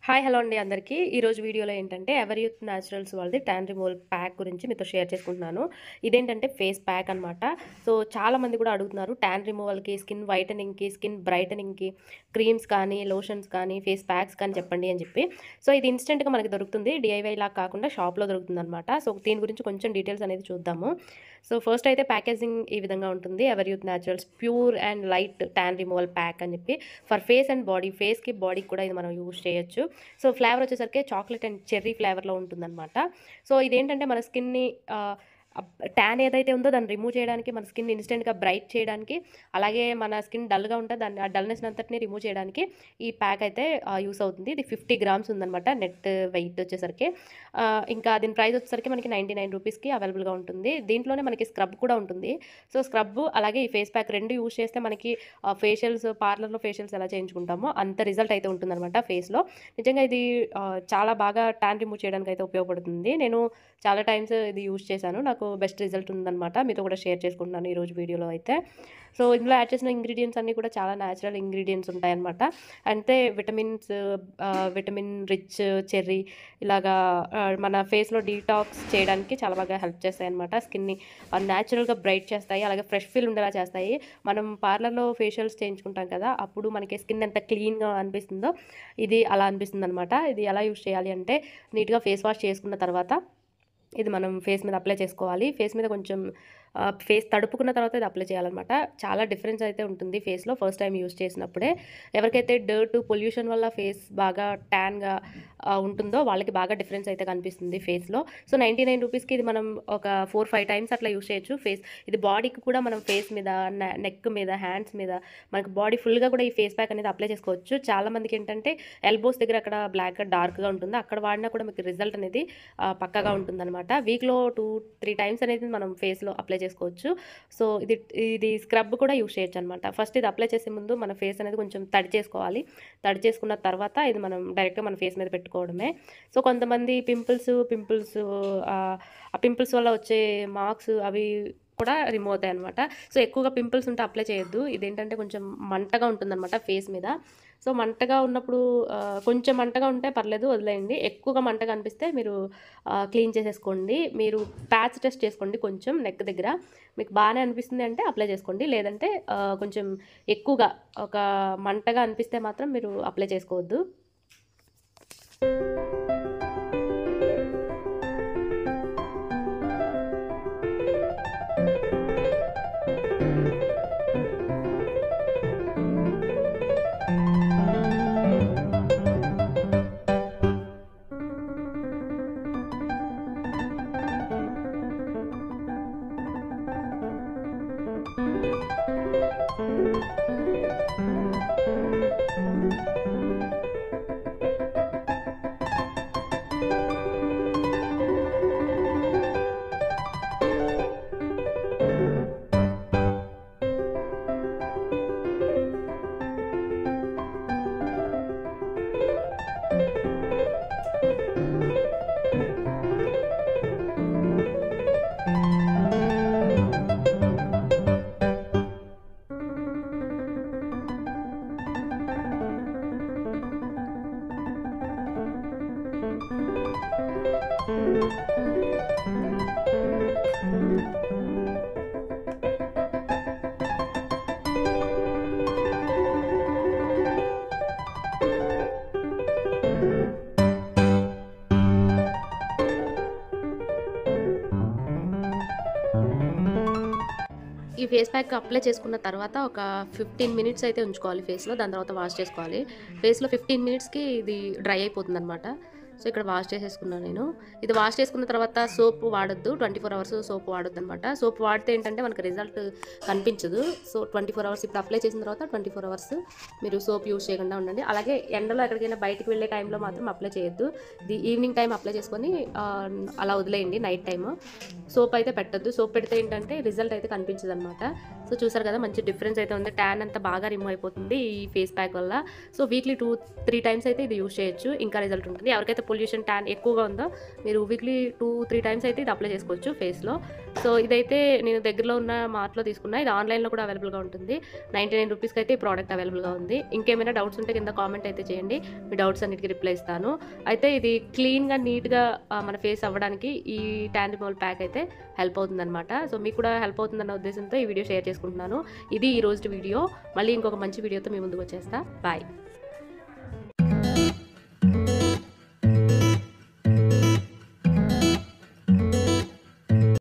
Hi hello అండి అందరికీ. ఈరోజు వీడియోలో ఏంటంటే ఎవర్ యూత్ న్యాచురల్స్ వాళ్ళది ట్యాన్ రిమూవల్ ప్యాక్ గురించి మీతో షేర్ చేసుకుంటున్నాను. ఇదేంటంటే ఫేస్ ప్యాక్ అనమాట. సో చాలామంది కూడా అడుగుతున్నారు ట్యాన్ రిమూవల్‌కి, స్కిన్ వైటనింగ్‌కి, స్కిన్ బ్రైటనింగ్‌కి క్రీమ్స్ కానీ, లోషన్స్ కానీ, ఫేస్ ప్యాక్స్ కానీ చెప్పండి అని చెప్పి. సో ఇది ఇన్‌స్టంట్‌గా మనకి దొరుకుతుంది. డీఐవై లాగా కాకుండా షాప్‌లో దొరుకుతుందనమాట. సో దీని గురించి కొంచెం డీటెయిల్స్ అనేది చూద్దాము. సో ఫస్ట్ అయితే ప్యాకేజింగ్ ఈ విధంగా ఉంటుంది. Ever youth naturals pure and light tan removal pack అని చెప్పి ఫర్ ఫేస్ అండ్ బాడీ. ఫేస్‌కి, బాడీకి కూడా ఇది మనం యూజ్ చేయొచ్చు. సో ఫ్లేవర్ వచ్చేసరికి చాక్లెట్ అండ్ చెర్రీ ఫ్లేవర్‌లో ఉంటుందనమాట. సో ఇదేంటంటే మన స్కిన్‌ని ట్యాన్ ఏదైతే ఉందో దాన్ని రిమూవ్ చేయడానికి, మన స్కిన్ ఇన్‌స్టెంట్‌గా బ్రైట్ చేయడానికి, అలాగే మన స్కిన్ డల్‌గా ఉంటే దాన్ని ఆ డల్‌నెస్‌ని అంతటిని రిమూవ్ చేయడానికి ఈ ప్యాక్ అయితే యూస్ అవుతుంది. ఇది 50 గ్రామ్స్ ఉందనమాట నెట్ వెయిట్ వచ్చేసరికి. ఇంకా దీని ప్రైస్ వచ్చేసరికి మనకి 99 రూపీస్‌కి అవైలబుల్‌గా ఉంటుంది. దీంట్లోనే మనకి స్క్రబ్ కూడా ఉంటుంది. సో స్క్రబ్ అలాగే ఈ ఫేస్ ప్యాక్ 2 యూజ్ చేస్తే మనకి ఫేషియల్స్ పార్లర్‌లో ఫేషియల్స్ ఎలా చేయించుకుంటామో అంత రిజల్ట్ అయితే ఉంటుందనమాట ఫేస్‌లో. నిజంగా ఇది చాలా బాగా ట్యాన్ రిమూవ్ చేయడానికైతే ఉపయోగపడుతుంది. నేను చాలా టైమ్స్ ఇది యూజ్ చేశాను. నాకు బెస్ట్ రిజల్ట్ ఉందనమాట. మీతో కూడా షేర్ చేసుకుంటున్నాను ఈరోజు వీడియోలో అయితే. సో ఇందులో యాడ్ చేసిన ఇంగ్రీడియెంట్స్ అన్నీ కూడా చాలా న్యాచురల్ ఇంగ్రీడియెంట్స్ ఉంటాయన్నమాట. అంటే విటమిన్ రిచ్ చెర్రీ ఇలాగా మన ఫేస్‌లో డీటాక్స్ చేయడానికి చాలా బాగా హెల్ప్ చేస్తాయన్నమాట. స్కిన్‌ని న్యాచురల్‌గా బ్రైట్ చేస్తాయి. అలాగే ఫ్రెష్ ఫీల్ ఉండేలా చేస్తాయి. మనం పార్లర్‌లో ఫేషియల్స్ చేయించుకుంటాం కదా! అప్పుడు మనకి స్కిన్ ఎంత క్లీన్‌గా అనిపిస్తుందో ఇది అలా అనిపిస్తుందనమాట. ఇది ఎలా యూజ్ చేయాలి అంటే నీట్‌గా ఫేస్ వాష్ చేసుకున్న తర్వాత ఇది మనం ఫేస్ మీద అప్లై చేసుకోవాలి. ఫేస్ మీద కొంచెం ఫేస్ తడుపుకున్న తర్వాత ఇది అప్లై చేయాలన్నమాట. చాలా డిఫరెన్స్ అయితే ఉంటుంది ఫేస్‌లో ఫస్ట్ టైం యూజ్ చేసినప్పుడే. ఎవరికైతే డర్ట్, పొల్యూషన్ వల్ల ఫేస్ బాగా ట్యాన్‌గా ఉంటుందో వాళ్ళకి బాగా డిఫరెన్స్ అయితే కనిపిస్తుంది ఫేస్‌లో. సో 99 రూపీస్‌కి ఇది మనం ఒక 4, 5 టైమ్స్ అట్లా యూజ్ చేయొచ్చు. ఇది బాడీకి కూడా మనం ఫేస్ మీద, నెక్ మీద, హ్యాండ్స్ మీద మనకి బాడీ ఫుల్‌గా కూడా ఈ ఫేస్ ప్యాక్ అనేది అప్లై చేసుకోవచ్చు. చాలామందికి ఏంటంటే ఎల్బోస్ దగ్గర అక్కడ బ్లాక్‌గా, డార్క్‌గా ఉంటుంది. అక్కడ వాడినా కూడా మీకు రిజల్ట్ అనేది పక్కాగా ఉంటుందన్నమాట. వీక్‌లో 2, 3 టైమ్స్ అనేది మనం ఫేస్‌లో అప్లై చేసుకోవచ్చు. సో ఇది స్క్రబ్ కూడా యూజ్ చేయొచ్చనమాట. ఫస్ట్ ఇది అప్లై చేసే ముందు మన ఫేస్ అనేది కొంచెం తడి చేసుకోవాలి. తడి చేసుకున్న తర్వాత ఇది మనం డైరెక్ట్‌గా మన ఫేస్ మీద పెట్టుకోవడమే. సో కొంతమంది ఆ పింపుల్స్ వల్ల వచ్చే మార్క్స్ అవి కూడా రిమూవ్ అవుతాయన్నమాట. సో ఎక్కువగా పింపుల్స్ ఉంటే అప్లై చేయొద్దు. ఇదేంటంటే కొంచెం మంటగా ఉంటుందన్నమాట ఫేస్ మీద. సో మంటగా ఉన్నప్పుడు కొంచెం మంటగా ఉంటే పర్లేదు వదిలేయండి. ఎక్కువగా మంటగా అనిపిస్తే మీరు క్లీన్ చేసేసుకోండి. మీరు ప్యాచ్ టెస్ట్ చేసుకోండి కొంచెం నెక్ దగ్గర. మీకు బాగానే అనిపిస్తుంది అంటే అప్లై చేసుకోండి. లేదంటే కొంచెం ఎక్కువగా ఒక మంటగా అనిపిస్తే మాత్రం మీరు అప్లై చేసుకోవద్దు. ఈ ఫేస్ ప్యాక్ అప్లై చేసుకున్న తర్వాత ఒక 15 మినిట్స్ అయితే ఉంచుకోవాలి ఫేస్‌లో. దాని తర్వాత వాష్ చేసుకోవాలి. ఫేస్‌లో 15 మినిట్స్‌కి ఇది డ్రై అయిపోతుందనమాట. సో ఇక్కడ వాష్ చేసేసుకున్నాను నేను. ఇది వాష్ చేసుకున్న తర్వాత సోప్ వాడొద్దు. 24 అవర్స్ సోప్ వాడొద్దనమాట. సోప్ వాడితే ఏంటంటే మనకు రిజల్ట్ కనిపించదు. సో 24 అవర్స్ ఇప్పుడు అప్లై చేసిన తర్వాత 24 అవర్స్ మీరు సోప్ యూజ్ చేయకుండా ఉండండి. అలాగే ఎండలో ఎక్కడికైనా బయటికి వెళ్ళే టైంలో మాత్రం అప్లై చేయొద్దు. ఇది ఈవినింగ్ టైం అప్లై చేసుకొని అలా వదిలేయండి నైట్ టైము. సోప్ అయితే పెట్టొద్దు. సోప్ పెడితే ఏంటంటే రిజల్ట్ అయితే కనిపించదనమాట. సో చూసారు కదా మంచి డిఫరెన్స్ అయితే ఉంది. ట్యాన్ అంతా బాగా రిమూవ్ అయిపోతుంది ఈ ఫేస్ ప్యాక్ వల్ల. సో వీక్లీ 2-3 టైమ్స్ అయితే ఇది యూజ్ చేయొచ్చు. ఇంకా రిజల్ట్ ఉంటుంది. ఎవరికైతే పొల్యూషన్ ట్యాన్ ఎక్కువగా ఉందో మీరు వీక్లీ 2-3 టైమ్స్ అయితే ఇది అప్లై చేసుకోవచ్చు ఫేస్లో. సో ఇదైతే నేను దగ్గరలో ఉన్న మార్ట్లో తీసుకున్నా. ఇది ఆన్లైన్లో కూడా అవైలబుల్గా ఉంటుంది. 99 రూపీస్కి అయితే ఈ ప్రోడక్ట్ అవైలబుల్గా ఉంది. ఇంకేమైనా డౌట్స్ ఉంటే కింద కామెంట్ అయితే చేయండి. మీ డౌట్స్ అన్నిటికీ రిప్లై ఇస్తాను. అయితే ఇది క్లీన్గా నీట్గా మన ఫేస్ అవ్వడానికి ఈ ట్యాన్ రిమూవల్ ప్యాక్ అయితే హెల్ప్ అవుతుందన్నమాట. సో మీకు కూడా హెల్ప్ అవుతుందన్న ఉద్దేశంతో ఈ వీడియో షేర్ చేసుకుంటున్నాను. ఇది ఈ రోజు వీడియో. మళ్ళీ ఇంకొక మంచి వీడియోతో మీ ముందుకు వచ్చేస్తా. బాయ్.